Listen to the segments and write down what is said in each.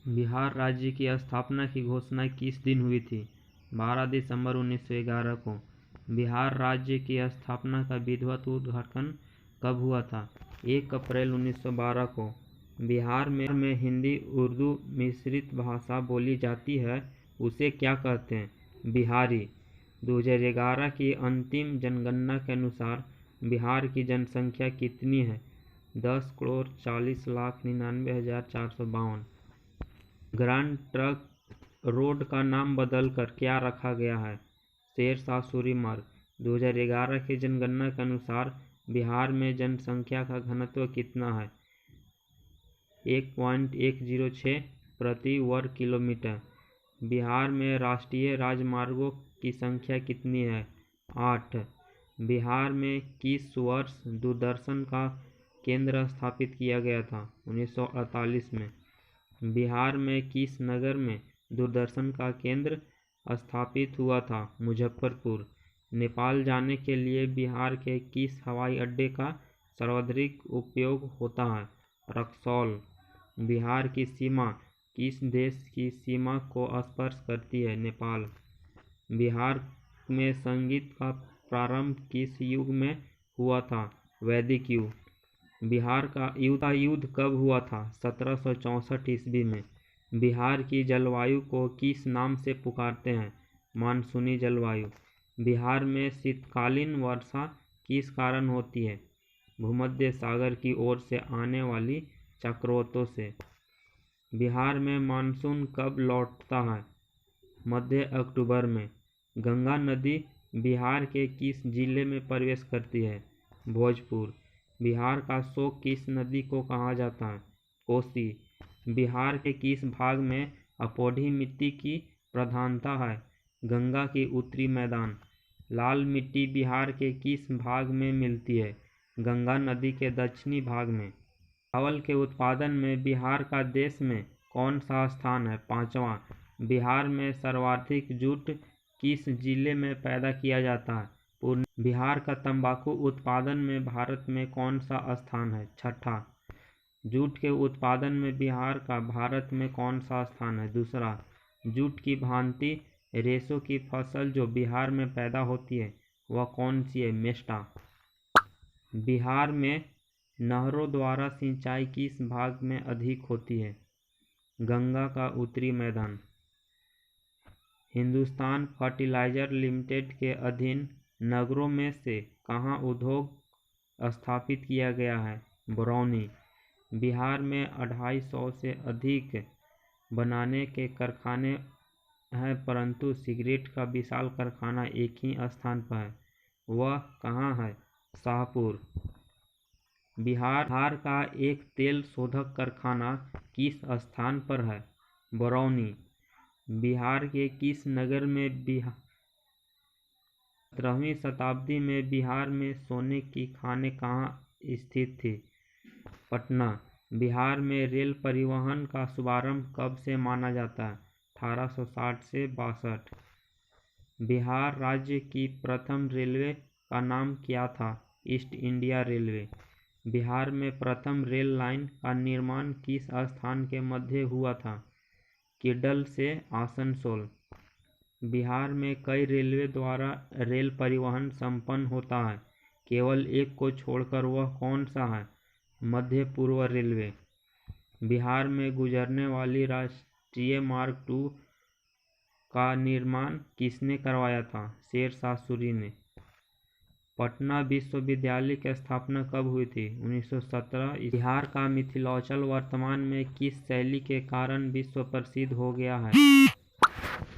बिहार राज्य की स्थापना की घोषणा किस दिन हुई थी? 12 दिसंबर 1911 को। बिहार राज्य की स्थापना का विधिवत उद्घाटन कब हुआ था? 1 अप्रैल 1912 को। बिहार में हिंदी उर्दू मिश्रित भाषा बोली जाती है, उसे क्या कहते हैं? बिहारी। 2011 की अंतिम जनगणना के अनुसार बिहार की जनसंख्या कितनी है? 10,40,99,452। ग्रांड ट्रंक रोड का नाम बदलकर क्या रखा गया है? शेरशाह सूरी मार्ग। 2011 की जनगणना के अनुसार बिहार में जनसंख्या का घनत्व कितना है? 1.106 प्रति वर्ग किलोमीटर। बिहार में राष्ट्रीय राजमार्गों की संख्या कितनी है? 8। बिहार में किस वर्ष दूरदर्शन का केंद्र स्थापित किया गया था? 1948 में। बिहार में किस नगर में दूरदर्शन का केंद्र स्थापित हुआ था? मुजफ्फरपुर। नेपाल जाने के लिए बिहार के किस हवाई अड्डे का सर्वाधिक उपयोग होता है? रक्सौल। बिहार की सीमा किस देश की सीमा को स्पर्श करती है? नेपाल। बिहार में संगीत का प्रारंभ किस युग में हुआ था? वैदिक युग। बिहार का युद्ध कब हुआ था? 1764 ईस्वी में। बिहार की जलवायु को किस नाम से पुकारते हैं? मानसूनी जलवायु। बिहार में शीतकालीन वर्षा किस कारण होती है? भूमध्य सागर की ओर से आने वाली चक्रवातों से। बिहार में मानसून कब लौटता है? मध्य अक्टूबर में। गंगा नदी बिहार के किस जिले में प्रवेश करती है? भोजपुर। बिहार का शोक किस नदी को कहा जाता है? कोसी। बिहार के किस भाग में अपोढ़ी मिट्टी की प्रधानता है? गंगा की उत्तरी मैदान। लाल मिट्टी बिहार के किस भाग में मिलती है? गंगा नदी के दक्षिणी भाग में। चावल के उत्पादन में बिहार का देश में कौन सा स्थान है? 5वां। बिहार में सर्वाधिक जूट किस जिले में पैदा किया जाता है? बिहार का तंबाकू उत्पादन में भारत में कौन सा स्थान है? 6ठा। जूट के उत्पादन में बिहार का भारत में कौन सा स्थान है? 2रा। जूट की भांति रेशों की फसल जो बिहार में पैदा होती है वह कौन सी है? मेस्टा। बिहार में नहरों द्वारा सिंचाई किस भाग में अधिक होती है? गंगा का उत्तरी मैदान। हिंदुस्तान फर्टिलाइजर लिमिटेड के अधीन नगरों में से कहाँ उद्योग स्थापित किया गया है? बरौनी। बिहार में 250 से अधिक बनाने के कारखाने हैं, परंतु सिगरेट का विशाल कारखाना एक ही स्थान पर है, वह कहाँ है? शाहपुर। बिहार का एक तेल शोधक कारखाना किस स्थान पर है? बरौनी। बिहार के किस नगर में 17वीं शताब्दी में बिहार में सोने की खानें कहाँ स्थित थी? पटना। बिहार में रेल परिवहन का शुभारंभ कब से माना जाता है? 1860 से 62। बिहार राज्य की प्रथम रेलवे का नाम क्या था? East India railway. बिहार में प्रथम रेल लाइन का निर्माण किस स्थान के मध्य हुआ था? किडल से आसनसोल। बिहार में कई रेलवे द्वारा रेल परिवहन संपन्न होता है, केवल एक को छोड़कर, वह कौन सा है? मध्य पूर्व रेलवे। बिहार में गुजरने वाली राष्ट्रीय मार्ग 2 का निर्माण किसने करवाया था? शेरशाह सूरी ने। पटना विश्वविद्यालय की स्थापना कब हुई थी? 1917। बिहार का मिथिलांचल वर्तमान में किस शैली के कारण विश्व प्रसिद्ध हो गया है?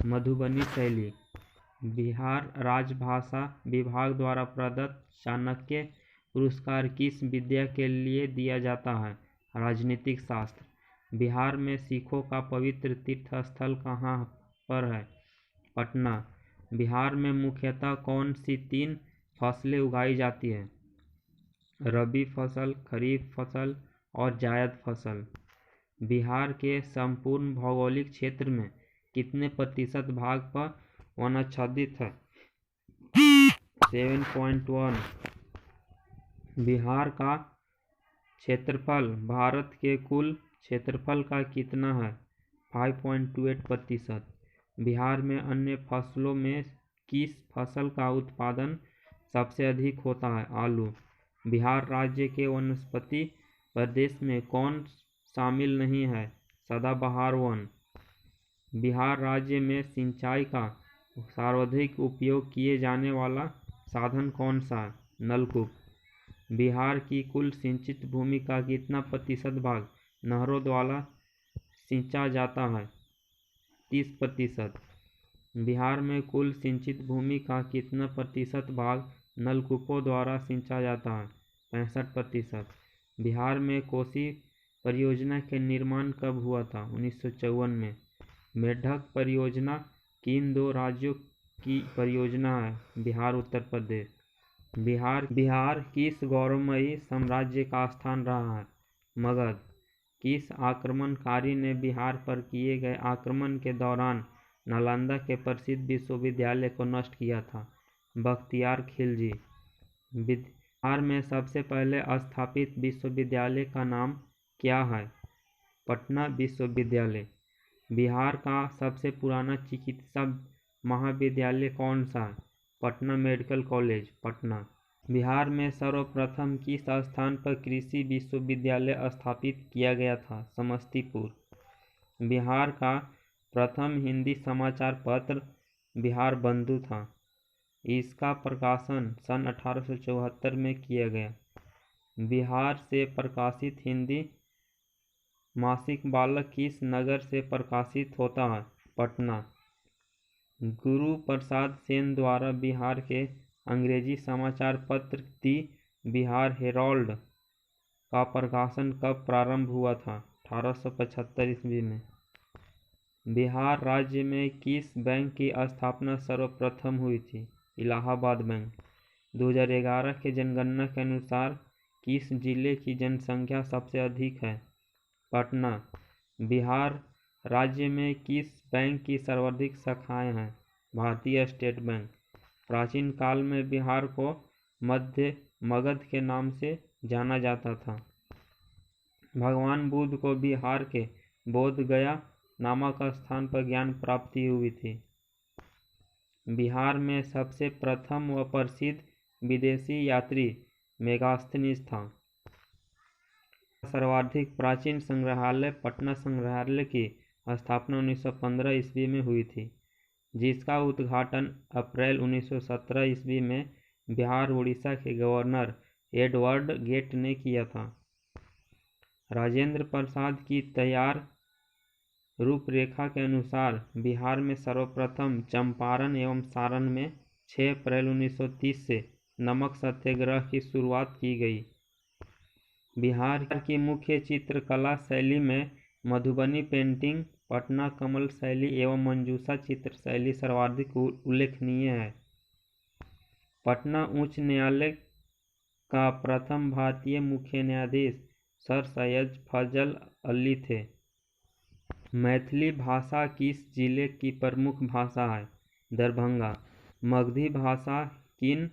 मधुबनी शैली। बिहार राजभाषा विभाग द्वारा प्रदत्त चाणक्य पुरस्कार किस विद्या के लिए दिया जाता है? राजनीतिक शास्त्र। बिहार में सिखों का पवित्र तीर्थ स्थल कहाँ पर है? पटना। बिहार में मुख्यतः कौन सी 3 फसलें उगाई जाती हैं? रबी फसल, खरीफ फसल और जायद फसल। बिहार के संपूर्ण भौगोलिक क्षेत्र में कितने प्रतिशत भाग पर वनाच्छादित है? 7.1। बिहार का क्षेत्रफल भारत के कुल क्षेत्रफल का कितना है? 5.28%। बिहार में अन्य फसलों में किस फसल का उत्पादन सबसे अधिक होता है? आलू। बिहार राज्य के वनस्पति प्रदेश में कौन शामिल नहीं है? सदाबहार वन। बिहार राज्य में सिंचाई का सर्वाधिक उपयोग किए जाने वाला साधन कौन सा है? नलकूप। बिहार की कुल सिंचित भूमि का कितना प्रतिशत भाग नहरों द्वारा सिंचा जाता है? 30%। बिहार में कुल सिंचित भूमि का कितना प्रतिशत भाग नलकूपों द्वारा सिंचा जाता है? 65%। बिहार में कोसी परियोजना के निर्माण कब हुआ था? 1954 में। मेढक परियोजना किन दो राज्यों की परियोजना है? बिहार उत्तर प्रदेश। बिहार किस गौरवमयी साम्राज्य का स्थान रहा है? मगध। किस आक्रमणकारी ने बिहार पर किए गए आक्रमण के दौरान नालंदा के प्रसिद्ध विश्वविद्यालय को नष्ट किया था? बख्तियार खिलजी। बिहार में सबसे पहले स्थापित विश्वविद्यालय का नाम क्या है? पटना विश्वविद्यालय। बिहार का सबसे पुराना चिकित्सा महाविद्यालय कौन सा है? Patna medical college, Patna. बिहार में सर्वप्रथम किस स्थान पर कृषि विश्वविद्यालय स्थापित किया गया था? समस्तीपुर। बिहार का प्रथम हिंदी समाचार पत्र बिहार बंधु था। इसका प्रकाशन सन 1874 में किया गया। बिहार से प्रकाशित हिंदी मासिक बालक किस नगर से प्रकाशित होता है? पटना। गुरु प्रसाद सेन द्वारा बिहार के अंग्रेजी समाचार पत्र दी बिहार हेराल्ड का प्रकाशन कब प्रारंभ हुआ था? 1875 ईस्वी में। बिहार राज्य में किस बैंक की स्थापना सर्वप्रथम हुई थी? इलाहाबाद बैंक। 2011 के जनगणना के अनुसार किस जिले की जनसंख्या सबसे अधिक है? पटना। बिहार राज्य में किस बैंक की सर्वाधिक शाखाएं हैं? भारतीय स्टेट बैंक। प्राचीन काल में बिहार को मगध के नाम से जाना जाता था। भगवान बुद्ध को बिहार के बोध गया नामक स्थान पर ज्ञान प्राप्ति हुई थी। बिहार में सबसे प्रथम व प्रसिद्ध विदेशी यात्री मेगास्थनीज था। सर्वाधिक प्राचीन संग्रहालय पटना संग्रहालय की स्थापना 1915 ईस्वी में हुई थी, जिसका उद्घाटन अप्रैल 1917 ईस्वी में बिहार उड़ीसा के गवर्नर एडवर्ड गेट ने किया था। राजेंद्र प्रसाद की तैयार रूपरेखा के अनुसार बिहार में सर्वप्रथम चंपारण एवं सारण में 6 अप्रैल 1930 से नमक सत्याग्रह की शुरुआत की गई। बिहार की मुख्य चित्रकला शैली में मधुबनी पेंटिंग, पटना कमल शैली एवं मंजूषा चित्र शैली सर्वाधिक उल्लेखनीय है। पटना उच्च न्यायालय का प्रथम भारतीय मुख्य न्यायाधीश सर सैयद फजल अली थे। मैथिली भाषा किस जिले की प्रमुख भाषा है? दरभंगा। मगधी भाषा किन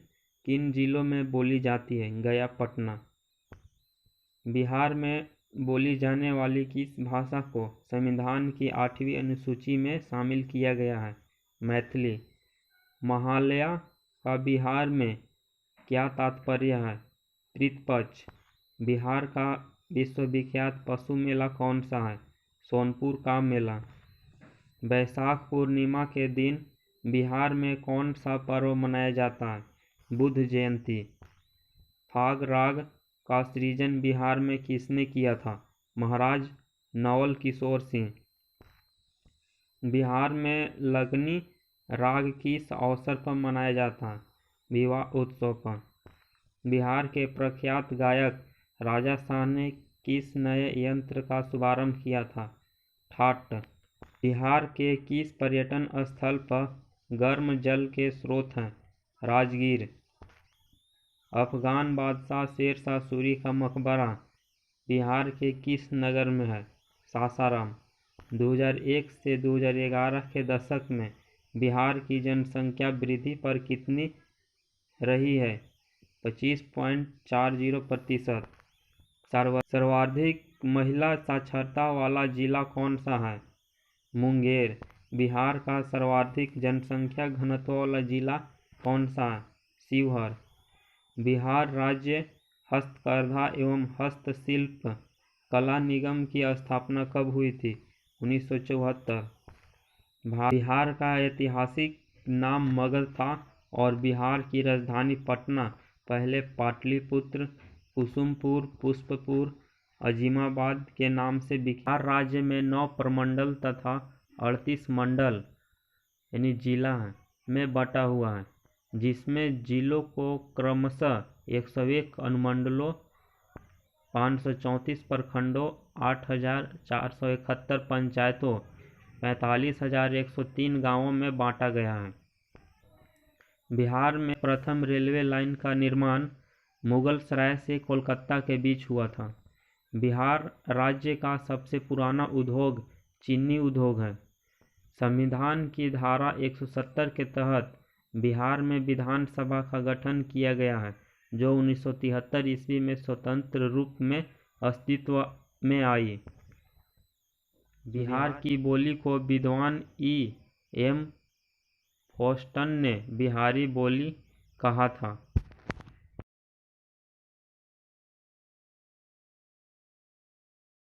किन जिलों में बोली जाती है? गया, पटना। बिहार में बोली जाने वाली किस भाषा को संविधान की 8वीं अनुसूची में शामिल किया गया है? मैथिली। महालया का बिहार में क्या तात्पर्य है? पितृपक्ष। बिहार का विश्वविख्यात पशु मेला कौन सा है? सोनपुर का मेला। वैशाख पूर्णिमा के दिन बिहार में कौन सा पर्व मनाया जाता है? बुद्ध जयंती। फाग राग का सृजन बिहार में किसने किया था? महाराज नवल किशोर सिंह। बिहार में लगनी राग किस अवसर पर मनाया जाता है? विवाह उत्सव पर। बिहार के प्रख्यात गायक राजा शाह ने किस नए यंत्र का शुभारंभ किया था? ठाट। बिहार के किस पर्यटन स्थल पर गर्म जल के स्रोत हैं? राजगीर। अफगान बादशाह शेर शाह सूरी का मकबरा बिहार के किस नगर में है? सासाराम। 2001 से 2011 के दशक में बिहार की जनसंख्या वृद्धि पर कितनी रही है? 25.40%। सर्वाधिक महिला साक्षरता वाला जिला कौन सा है? मुंगेर। बिहार का सर्वाधिक जनसंख्या घनत्व वाला जिला कौन सा है? शिवहर। बिहार राज्य हस्तकरघा एवं हस्तशिल्प कला निगम की स्थापना कब हुई थी? 1974। बिहार का ऐतिहासिक नाम मगध था और बिहार की राजधानी पटना पहले पाटलिपुत्र, कुसुमपुर, पुष्पपुर, अजीमाबाद के नाम से बिहार राज्य में 9 प्रमंडल तथा 38 मंडल यानी जिला में बटा हुआ है, जिसमें जिलों को क्रमशः 101 अनुमंडलों, 534 प्रखंडों, 8,471 पंचायतों, 45,103 गांवों में बांटा गया है। बिहार में प्रथम रेलवे लाइन का निर्माण मुगलसराय से कोलकाता के बीच हुआ था। बिहार राज्य का सबसे पुराना उद्योग चीनी उद्योग है। संविधान की धारा 170 के तहत बिहार में विधानसभा का गठन किया गया है, जो 1973 ईस्वी में स्वतंत्र रूप में अस्तित्व में आई। बिहार की बोली को विद्वान E. M. फोस्टन ने बिहारी बोली कहा था।